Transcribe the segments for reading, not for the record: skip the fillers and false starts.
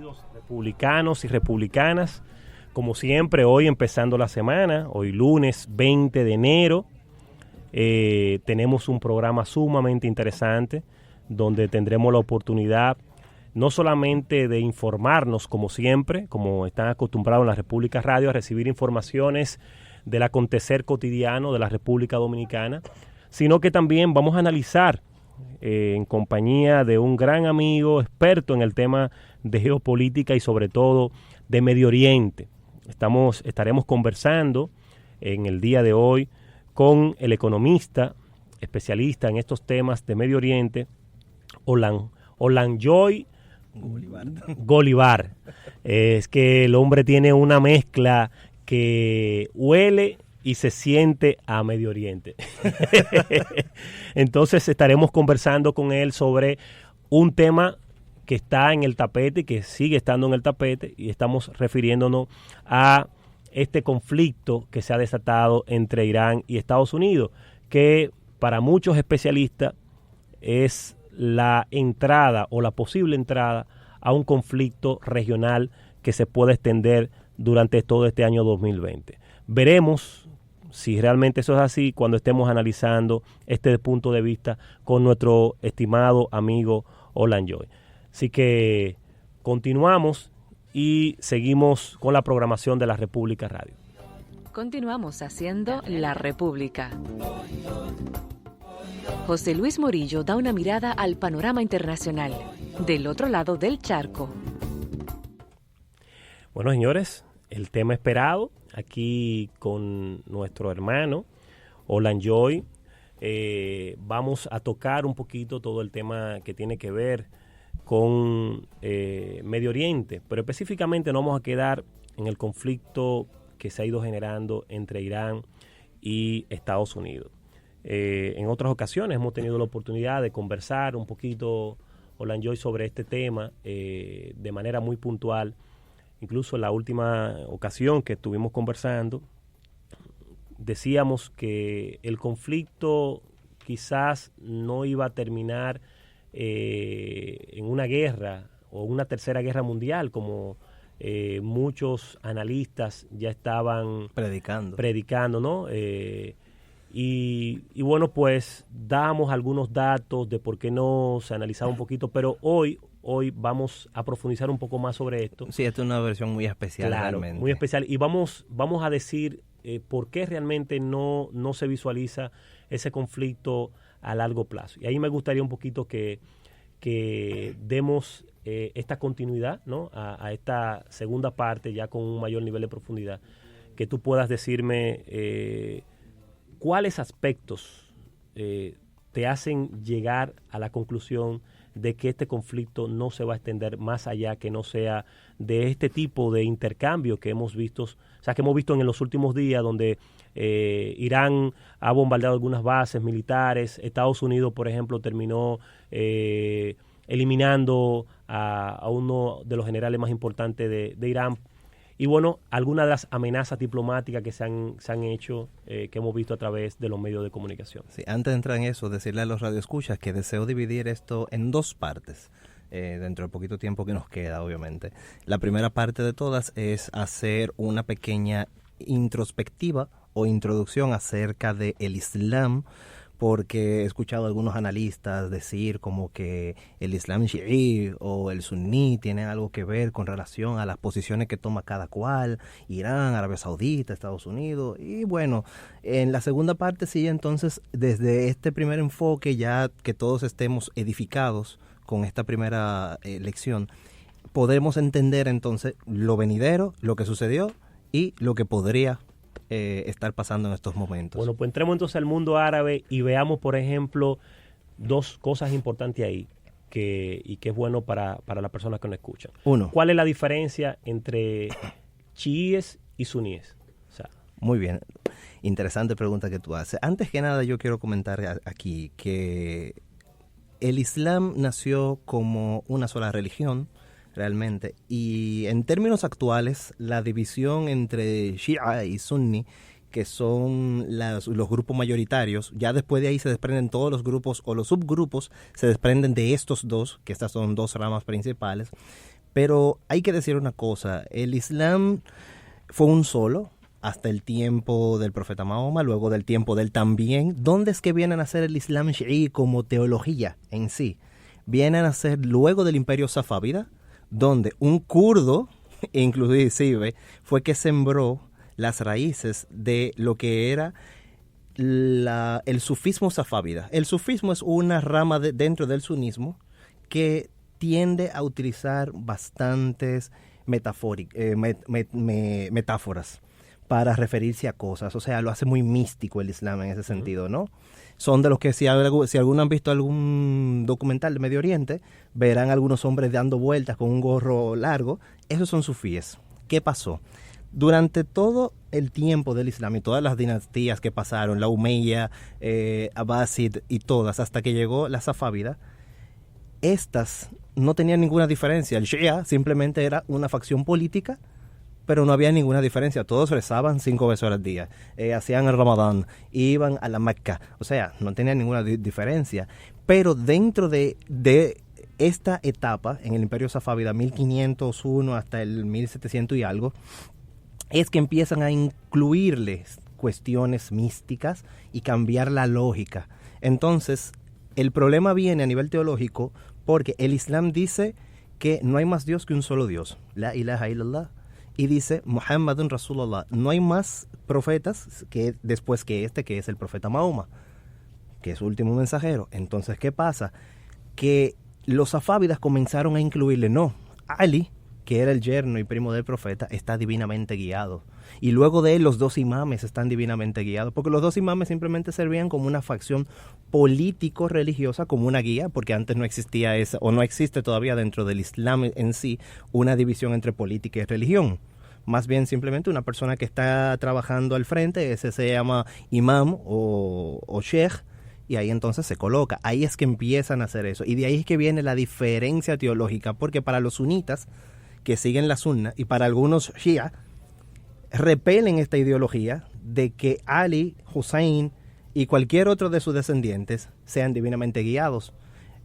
amigos republicanos y republicanas. Como siempre, hoy empezando la semana, hoy lunes 20 de enero, tenemos un programa sumamente interesante donde tendremos la oportunidad no solamente de informarnos, como siempre, como están acostumbrados en la República Radio, a recibir informaciones del acontecer cotidiano de la República Dominicana, sino que también vamos a analizar en compañía de un gran amigo, experto en el tema de geopolítica y sobre todo de Medio Oriente. Estaremos conversando en el día de hoy con el economista, especialista en estos temas de Medio Oriente, Olanjoy Golívar. Es que el hombre tiene una mezcla que huele y se siente a Medio Oriente. Entonces estaremos conversando con él sobre un tema que está en el tapete, que sigue estando en el tapete, y estamos refiriéndonos a este conflicto que se ha desatado entre Irán y Estados Unidos, que para muchos especialistas es la entrada o la posible entrada a un conflicto regional que se puede extender durante todo este año 2020. Veremos si realmente eso es así cuando estemos analizando este punto de vista con nuestro estimado amigo Olanjoy. Así que continuamos y seguimos con la programación de la República Radio. Continuamos haciendo La República. José Luis Morillo da una mirada al panorama internacional, del otro lado del charco. Bueno, señores, el tema esperado aquí con nuestro hermano Olanjoy. Vamos a tocar un poquito todo el tema que tiene que ver con Medio Oriente, pero específicamente nos vamos a quedar en el conflicto que se ha ido generando entre Irán y Estados Unidos. En otras ocasiones hemos tenido la oportunidad de conversar un poquito, Olanjoy, sobre este tema de manera muy puntual. Incluso en la última ocasión que estuvimos conversando, decíamos que el conflicto quizás no iba a terminar en una guerra o una tercera guerra mundial, como muchos analistas ya estaban predicando, ¿no? Y bueno, pues damos algunos datos de por qué no se analizaba un poquito, pero hoy vamos a profundizar un poco más sobre esto. Sí, esta es una versión muy especial, claro, realmente. Muy especial. Y vamos a decir por qué realmente no se visualiza ese conflicto a largo plazo. Y ahí me gustaría un poquito que demos esta continuidad, ¿no? a esta segunda parte, ya con un mayor nivel de profundidad, que tú puedas decirme cuáles aspectos te hacen llegar a la conclusión de que este conflicto no se va a extender más allá, que no sea de este tipo de intercambio que hemos visto, en los últimos días, donde Irán ha bombardeado algunas bases militares. Estados Unidos, por ejemplo, terminó eliminando a uno de los generales más importantes de Irán. Y bueno, algunas de las amenazas diplomáticas que se han hecho, que hemos visto a través de los medios de comunicación. Sí, antes de entrar en eso, decirle a los radioescuchas que deseo dividir esto en dos partes, dentro del poquito tiempo que nos queda, obviamente. La primera parte de todas es hacer una pequeña introspectiva o introducción acerca del Islam, porque he escuchado a algunos analistas decir como que el Islam chií o el suní tienen algo que ver con relación a las posiciones que toma cada cual, Irán, Arabia Saudita, Estados Unidos. Y bueno, en la segunda parte sí, entonces, desde este primer enfoque, ya que todos estemos edificados con esta primera lección, podremos entender entonces lo venidero, lo que sucedió y lo que podría estar pasando en estos momentos. Bueno, pues entremos entonces al mundo árabe y veamos, por ejemplo, dos cosas importantes ahí y que es bueno para las personas que nos escuchan. Uno. ¿Cuál es la diferencia entre chiíes y suníes? Muy bien. Interesante pregunta que tú haces. Antes que nada, yo quiero comentar aquí que el Islam nació como una sola religión, realmente, y en términos actuales la división entre Shia y Sunni, que son los grupos mayoritarios, ya después de ahí se desprenden todos los grupos o los subgrupos se desprenden de estos dos, que estas son dos ramas principales, Pero hay que decir una cosa, el Islam fue un solo hasta el tiempo del profeta Mahoma, luego del tiempo de él también. ¿Dónde es que vienen a ser el Islam Shi'i como teología en sí? Vienen a ser luego del imperio safávida, donde un kurdo, inclusive, fue que sembró las raíces de lo que era el sufismo safávida. El sufismo es una rama dentro del sunismo que tiende a utilizar bastantes metáforas para referirse a cosas, o sea, lo hace muy místico el Islam en ese sentido, ¿no? Son de los que si alguno han visto algún documental de Medio Oriente, verán algunos hombres dando vueltas con un gorro largo, esos son sufíes. ¿Qué pasó? Durante todo el tiempo del Islam y todas las dinastías que pasaron, la Umayya, Abbasid y todas, hasta que llegó la Safávida, estas no tenían ninguna diferencia. El Shia simplemente era una facción política, pero no había ninguna diferencia. Todos rezaban 5 veces al día, hacían el Ramadán, iban a la Mecca. O sea, no tenían ninguna diferencia. Pero dentro de esta etapa, en el Imperio Safávida, 1501 hasta el 1700 y algo, es que empiezan a incluirles cuestiones místicas y cambiar la lógica. Entonces, el problema viene a nivel teológico porque el Islam dice que no hay más Dios que un solo Dios, la ilaha illallah, y dice Muhammadun Rasulullah, no hay más profetas que después que que es el profeta Mahoma, que es su último mensajero. Entonces, ¿qué pasa? Que los safávidas comenzaron a incluirle, no, Ali, que era el yerno y primo del profeta, está divinamente guiado. Y luego de él los 2 imames están divinamente guiados, porque los 2 imames simplemente servían como una facción político-religiosa, como una guía, porque antes no existía esa, o no existe todavía dentro del Islam en sí, una división entre política y religión. Más bien simplemente una persona que está trabajando al frente, ese se llama imam o sheikh, y ahí entonces se coloca. Ahí es que empiezan a hacer eso. Y de ahí es que viene la diferencia teológica, porque para los sunitas, que siguen la sunna, y para algunos shia, repelen esta ideología de que Ali, Hussein y cualquier otro de sus descendientes sean divinamente guiados.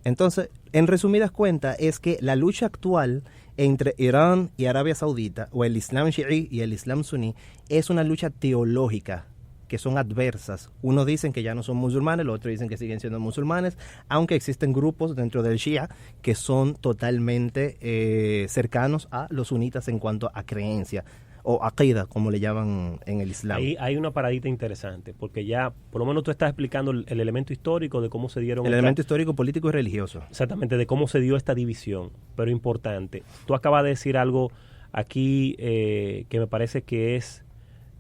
Entonces, en resumidas cuentas, es que la lucha actual entre Irán y Arabia Saudita, o el Islam Shi'i y el Islam Suní, es una lucha teológica, que son adversas. Unos dicen que ya no son musulmanes, los otros dicen que siguen siendo musulmanes, aunque existen grupos dentro del Shia que son totalmente cercanos a los sunitas en cuanto a creencia, o aqida, como le llaman en el Islam. Ahí hay una paradita interesante, porque ya, por lo menos tú estás explicando el elemento histórico de cómo se dieron... El elemento histórico, político y religioso. Exactamente, de cómo se dio esta división, pero importante. Tú acabas de decir algo aquí que me parece que es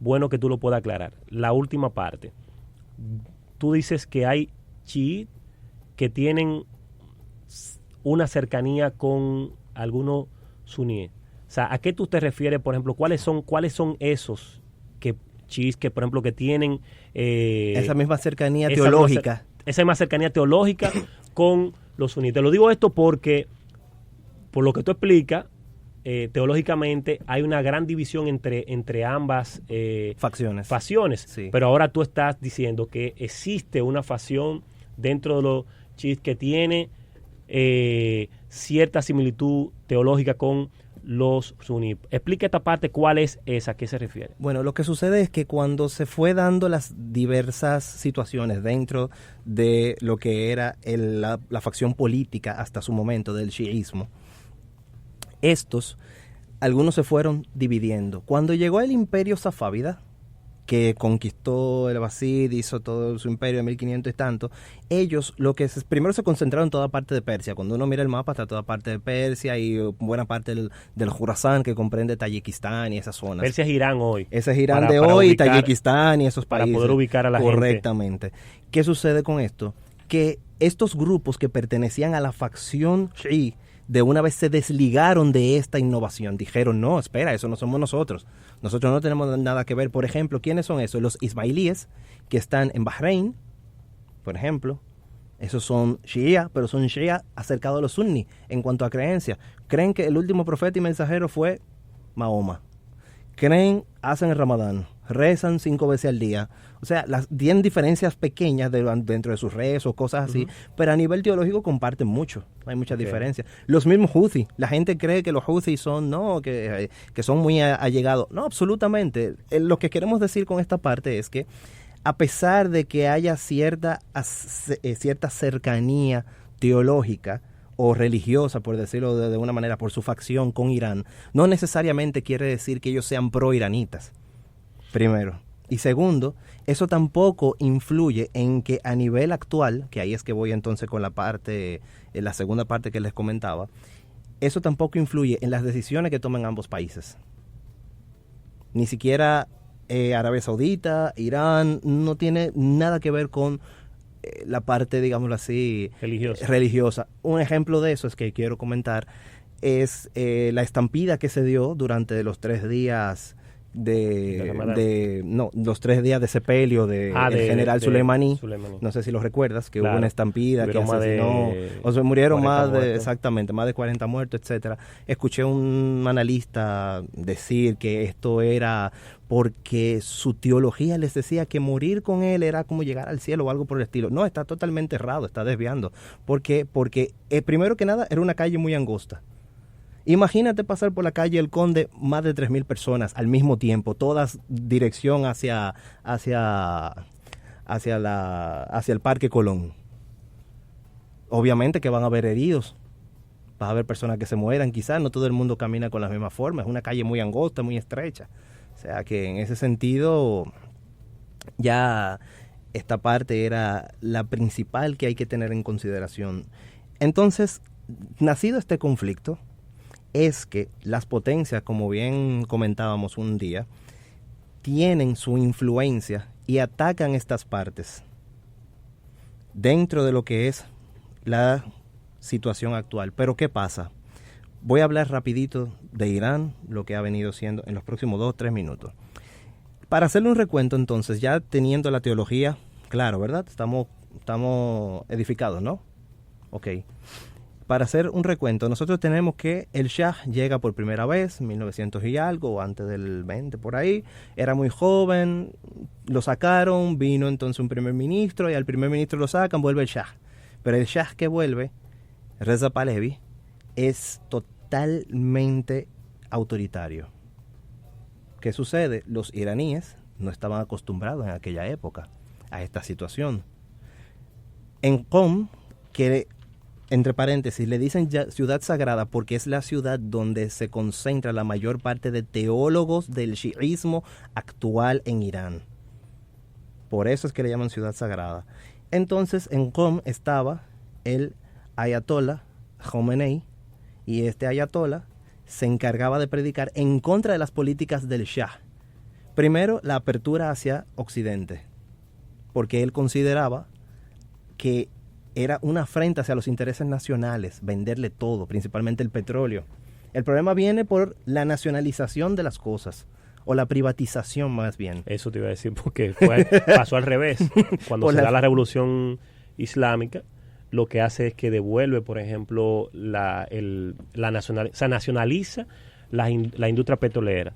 bueno que tú lo puedas aclarar. La última parte. Tú dices que hay chiíes que tienen una cercanía con algunos suníes. O sea, ¿a qué tú te refieres, por ejemplo? ¿Cuáles son esos chiíes que, por ejemplo, que tienen... esa misma cercanía teológica. Esa misma cercanía teológica con los suníes. Te lo digo esto porque, por lo que tú explicas, teológicamente hay una gran división entre ambas facciones. Sí. Pero ahora tú estás diciendo que existe una facción dentro de los chiíes que tiene cierta similitud teológica con los suníes. Explica esta parte, ¿cuál es esa? ¿A qué se refiere? Bueno, lo que sucede es que cuando se fue dando las diversas situaciones dentro de lo que era la facción política hasta su momento del chiismo, algunos se fueron dividiendo. Cuando llegó el imperio safávida, que conquistó el Abbasid, hizo todo su imperio de 1500 y tanto, ellos primero se concentraron en toda parte de Persia. Cuando uno mira el mapa está toda parte de Persia y buena parte del Jurasán, que comprende Tayikistán y esas zonas. Persia es Irán hoy. Ese es Irán de hoy, ubicar, Tayikistán y esos países. Para poder ubicar a la correctamente. Gente. ¿Qué sucede con esto? Que estos grupos que pertenecían a la facción Shi'i de una vez se desligaron de esta innovación. Dijeron, no, espera, eso no somos nosotros. Nosotros no tenemos nada que ver. Por ejemplo, ¿quiénes son esos? Los ismailíes que están en Bahrein, por ejemplo. Esos son Shia, pero son Shia acercados a los sunni en cuanto a creencia. Creen que el último profeta y mensajero fue Mahoma. Hacen el Ramadán. rezan 5 veces al día. O sea, tienen diferencias pequeñas dentro de sus rezos, cosas así, pero a nivel teológico comparten mucho. Hay muchas diferencias. Los mismos Houthi. La gente cree que los Houthi son, que son muy allegados. No, absolutamente. Lo que queremos decir con esta parte es que a pesar de que haya cierta cercanía teológica o religiosa, por decirlo de una manera, por su facción con Irán, no necesariamente quiere decir que ellos sean pro-iranitas, primero. Y segundo, eso tampoco influye en que a nivel actual, que ahí es que voy entonces con la segunda parte que les comentaba, eso tampoco influye en las decisiones que toman ambos países. Ni siquiera Arabia Saudita, Irán, no tiene nada que ver con la parte, digámoslo así, religiosa. Un ejemplo de eso es que quiero comentar es la estampida que se dio durante los 3 días los 3 días de sepelio del general Soleimani. No sé si lo recuerdas, que hubo una estampida que asesinó, murieron más de 40 muertos, etcétera. Escuché un analista decir que esto era porque su teología les decía que morir con él era como llegar al cielo o algo por el estilo. No, está totalmente errado, está desviando. Porque primero que nada era una calle muy angosta. Imagínate pasar por la calle El Conde, más de 3.000 personas al mismo tiempo, todas dirección hacia el Parque Colón. Obviamente que van a haber heridos, va a haber personas que se mueran, quizás no todo el mundo camina con la misma forma, es una calle muy angosta, muy estrecha. O sea que en ese sentido ya esta parte era la principal que hay que tener en consideración. Entonces, nacido este conflicto, es que las potencias, como bien comentábamos un día, tienen su influencia y atacan estas partes dentro de lo que es la situación actual. Pero ¿qué pasa? Voy a hablar rapidito de Irán, lo que ha venido siendo en los próximos 2 o 3 minutos. Para hacerle un recuento entonces, ya teniendo la teología, claro, ¿verdad? Estamos edificados, ¿no? Ok. Para hacer un recuento, nosotros tenemos que el Shah llega por primera vez, 1900 y algo, o antes del 20 por ahí, era muy joven, lo sacaron, vino entonces un primer ministro, y al primer ministro lo sacan, vuelve el Shah. Pero el Shah que vuelve, Reza Pahlavi, es totalmente autoritario. ¿Qué sucede? Los iraníes no estaban acostumbrados en aquella época a esta situación. En Qom, que entre paréntesis, le dicen ciudad sagrada porque es la ciudad donde se concentra la mayor parte de teólogos del chiismo actual en Irán. Por eso es que le llaman ciudad sagrada. Entonces, en Qom estaba el ayatollah Khomeini, y este ayatollah se encargaba de predicar en contra de las políticas del Shah. Primero, la apertura hacia Occidente, porque él consideraba que era una afrenta hacia los intereses nacionales, venderle todo, principalmente el petróleo. El problema viene por la nacionalización de las cosas, o la privatización más bien. Eso te iba a decir, porque pasó al revés. Cuando se da la revolución islámica, lo que hace es que devuelve, por ejemplo, se nacionaliza la industria petrolera.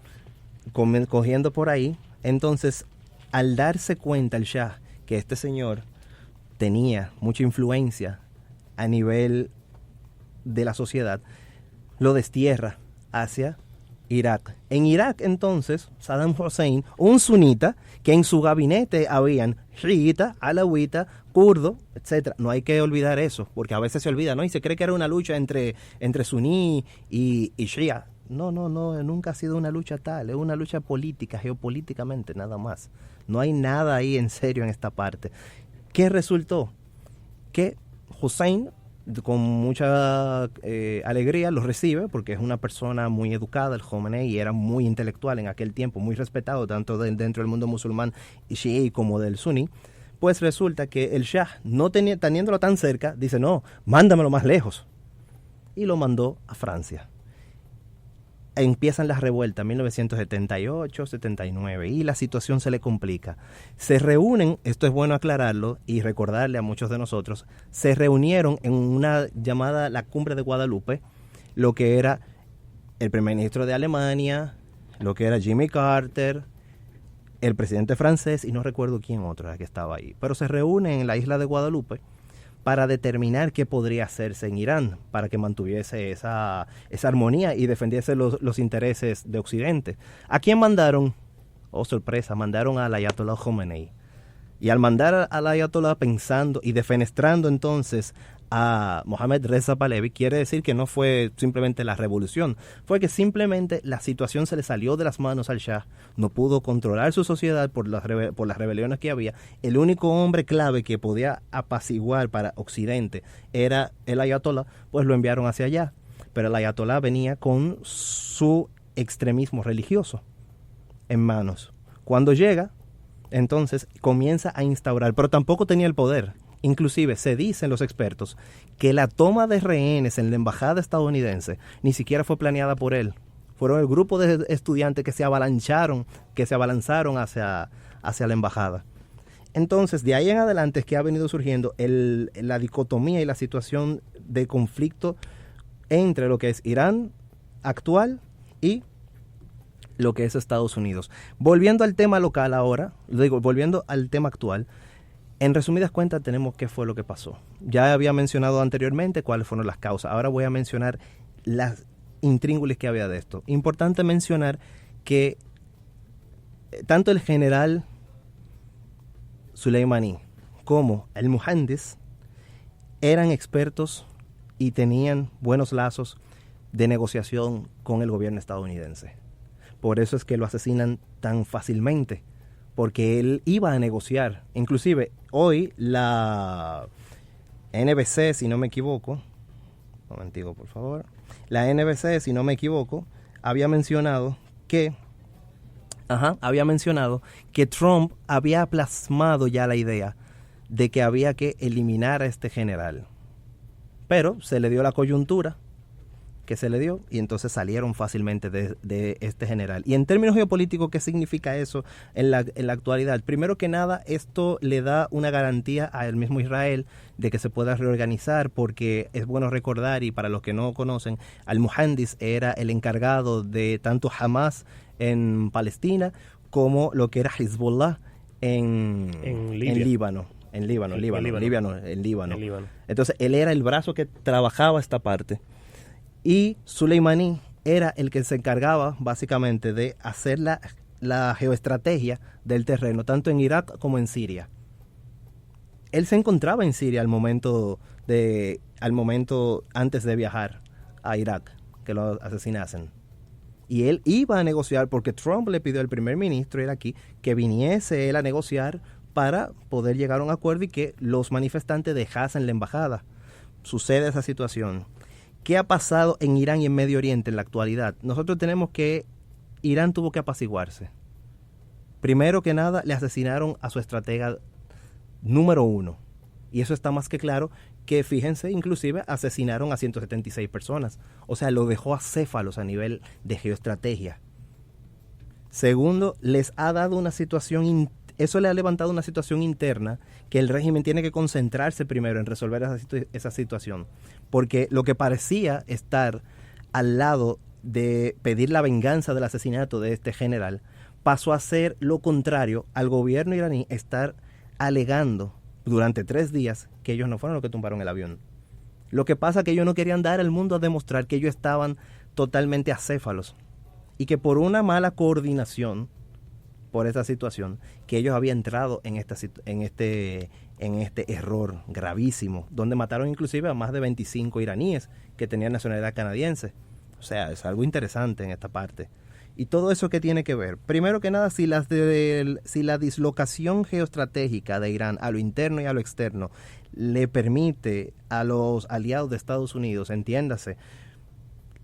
Cogiendo por ahí, entonces, al darse cuenta el Shah que este señor tenía mucha influencia a nivel de la sociedad, lo destierra hacia Irak. En Irak, entonces, Saddam Hussein, un sunita, que en su gabinete habían chiita, alawita, kurdo, etcétera. No hay que olvidar eso, porque a veces se olvida, ¿no? Y se cree que era una lucha entre suní y shia. No, nunca ha sido una lucha tal, es una lucha política, geopolíticamente, nada más. No hay nada ahí en serio en esta parte. ¿Qué resultó? Que Hussein, con mucha alegría, lo recibe, porque es una persona muy educada, el Khomeini, y era muy intelectual en aquel tiempo, muy respetado tanto dentro del mundo musulmán y chií como del suní. Pues resulta que el Shah, teniéndolo tan cerca, dice, no, mándamelo más lejos. Y lo mandó a Francia. Empiezan las revueltas, 1978, 79, y la situación se le complica. Se reúnen, esto es bueno aclararlo y recordarle a muchos de nosotros, se reunieron en una llamada la Cumbre de Guadalupe, lo que era el primer ministro de Alemania, lo que era Jimmy Carter, el presidente francés y no recuerdo quién otro era que estaba ahí, pero se reúnen en la isla de Guadalupe para determinar qué podría hacerse en Irán para que mantuviese esa armonía y defendiese los intereses de Occidente. ¿A quién mandaron? Oh, sorpresa, mandaron al Ayatollah Khomeini. Y al mandar al Ayatollah pensando y defenestrando entonces a Mohammad Reza Pahlavi, quiere decir que no fue simplemente la revolución, fue que simplemente la situación se le salió de las manos al Shah, no pudo controlar su sociedad por las rebeliones que había. El único hombre clave que podía apaciguar para Occidente era el Ayatollah, pues lo enviaron hacia allá. Pero el Ayatollah venía con su extremismo religioso en manos. Cuando llega, entonces comienza a instaurar, pero tampoco tenía el poder. Inclusive se dicen los expertos que la toma de rehenes en la embajada estadounidense ni siquiera fue planeada por él. Fueron el grupo de estudiantes que se abalanzaron hacia la embajada. Entonces, de ahí en adelante es que ha venido surgiendo la dicotomía y la situación de conflicto entre lo que es Irán actual y lo que es Estados Unidos. Volviendo al tema local ahora, volviendo al tema actual, en resumidas cuentas tenemos qué fue lo que pasó. Ya había mencionado anteriormente cuáles fueron las causas. Ahora voy a mencionar las intríngulis que había de esto. Importante mencionar que tanto el general Soleimani como el Muhandis eran expertos y tenían buenos lazos de negociación con el gobierno estadounidense. Por eso es que lo asesinan tan fácilmente, porque él iba a negociar. Inclusive hoy la NBC, si no me equivoco, un momentico por favor, la NBC, si no me equivoco, había mencionado que Trump había plasmado ya la idea de que había que eliminar a este general. Pero se le dio la coyuntura que se le dio y entonces salieron fácilmente de este general. Y en términos geopolíticos, ¿qué significa eso en la actualidad? Primero que nada, esto le da una garantía al mismo Israel de que se pueda reorganizar, porque es bueno recordar, y para los que no conocen, al-Muhandis era el encargado de tanto Hamas en Palestina como lo que era Hezbollah en Líbano. En Líbano. Entonces, él era el brazo que trabajaba esta parte. Y Soleimani era el que se encargaba básicamente de hacer la geoestrategia del terreno, tanto en Irak como en Siria. Él se encontraba en Siria al momento antes de viajar a Irak, que lo asesinasen. Y él iba a negociar porque Trump le pidió al primer ministro iraquí que viniese él a negociar para poder llegar a un acuerdo y que los manifestantes dejasen la embajada. Sucede esa situación. ¿Qué ha pasado en Irán y en Medio Oriente en la actualidad? Nosotros tenemos que Irán tuvo que apaciguarse. Primero que nada, le asesinaron a su estratega número 1. Y eso está más que claro, que fíjense, inclusive asesinaron a 176 personas. O sea, lo dejó acéfalos a nivel de geoestrategia. Segundo, les ha dado una situación eso le ha levantado una situación interna que el régimen tiene que concentrarse primero en resolver esa situación. Porque lo que parecía estar al lado de pedir la venganza del asesinato de este general pasó a ser lo contrario, al gobierno iraní estar alegando durante 3 días que ellos no fueron los que tumbaron el avión. Lo que pasa es que ellos no querían dar al mundo a demostrar que ellos estaban totalmente acéfalos y que por una mala coordinación por esa situación, que ellos habían entrado en este error gravísimo, donde mataron inclusive a más de 25 iraníes que tenían nacionalidad canadiense. O sea, es algo interesante en esta parte. Y todo eso que tiene que ver. Primero que nada, si la dislocación geoestratégica de Irán a lo interno y a lo externo le permite a los aliados de Estados Unidos, entiéndase,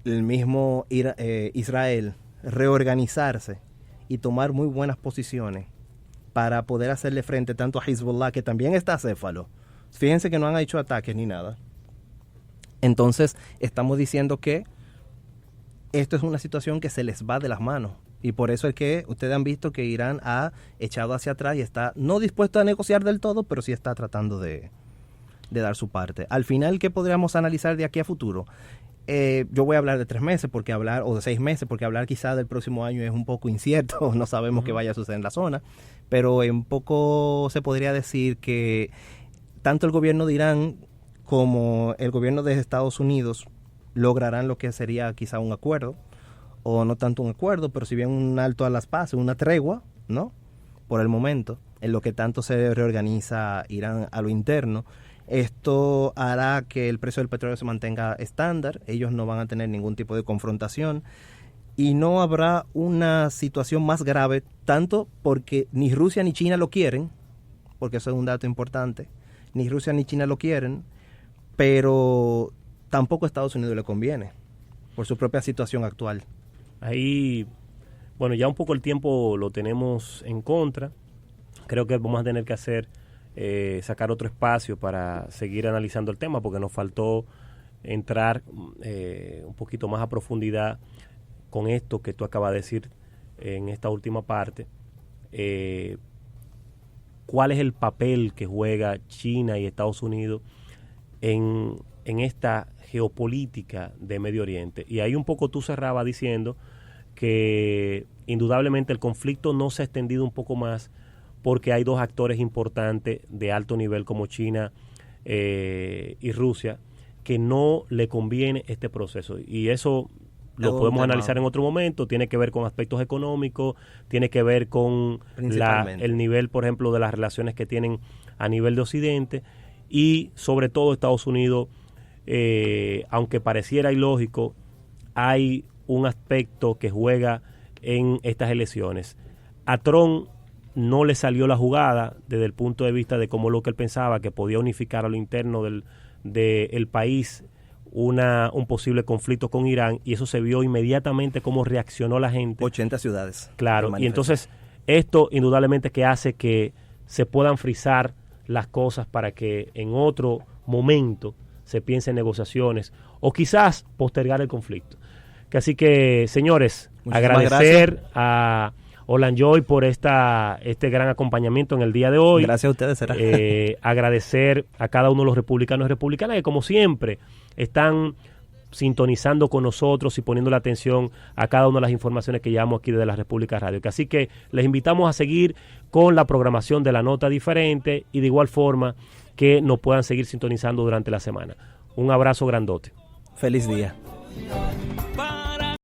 el mismo Israel, reorganizarse y tomar muy buenas posiciones para poder hacerle frente tanto a Hezbollah, que también está acéfalo. Fíjense que no han hecho ataques ni nada. Entonces, estamos diciendo que esto es una situación que se les va de las manos. Y por eso es que ustedes han visto que Irán ha echado hacia atrás y está no dispuesto a negociar del todo, pero sí está tratando de dar su parte. Al final, ¿qué podríamos analizar de aquí a futuro? yo voy a hablar de 3 meses o de 6 meses, porque hablar quizá del próximo año es un poco incierto, no sabemos qué vaya a suceder en la zona, pero en poco se podría decir que tanto el gobierno de Irán como el gobierno de Estados Unidos lograrán lo que sería quizá un acuerdo, o no tanto un acuerdo, pero si bien un alto a las paces, una tregua, ¿no? Por el momento, en lo que tanto se reorganiza Irán a lo interno. Esto hará que el precio del petróleo se mantenga estándar, ellos no van a tener ningún tipo de confrontación y no habrá una situación más grave, tanto porque ni Rusia ni China lo quieren, porque eso es un dato importante, ni Rusia ni China lo quieren, pero tampoco a Estados Unidos le conviene, por su propia situación actual. Ahí, bueno, ya un poco el tiempo lo tenemos en contra, creo que vamos a tener que sacar otro espacio para seguir analizando el tema, porque nos faltó entrar un poquito más a profundidad con esto que tú acabas de decir en esta última parte. ¿Cuál es el papel que juega China y Estados Unidos en esta geopolítica de Medio Oriente? Y ahí un poco tú cerrabas diciendo que indudablemente el conflicto no se ha extendido un poco más porque hay 2 actores importantes de alto nivel como China y Rusia que no le conviene este proceso. Y eso lo podemos analizar en otro momento, tiene que ver con aspectos económicos, tiene que ver con el nivel, por ejemplo, de las relaciones que tienen a nivel de Occidente y sobre todo Estados Unidos, aunque pareciera ilógico, hay un aspecto que juega en estas elecciones. A Trump no le salió la jugada desde el punto de vista de cómo lo que él pensaba, que podía unificar a lo interno del país un posible conflicto con Irán, y eso se vio inmediatamente cómo reaccionó la gente. 80 ciudades. Claro, y entonces esto indudablemente que hace que se puedan frizar las cosas para que en otro momento se piense en negociaciones o quizás postergar el conflicto. Así que, señores, agradecer a Olanjoy por este gran acompañamiento en el día de hoy. Gracias a ustedes, será. Agradecer a cada uno de los republicanos y republicanas que, como siempre, están sintonizando con nosotros y poniendo la atención a cada una de las informaciones que llevamos aquí desde la República Radio. Así que les invitamos a seguir con la programación de La Nota Diferente y de igual forma que nos puedan seguir sintonizando durante la semana. Un abrazo grandote. Feliz día.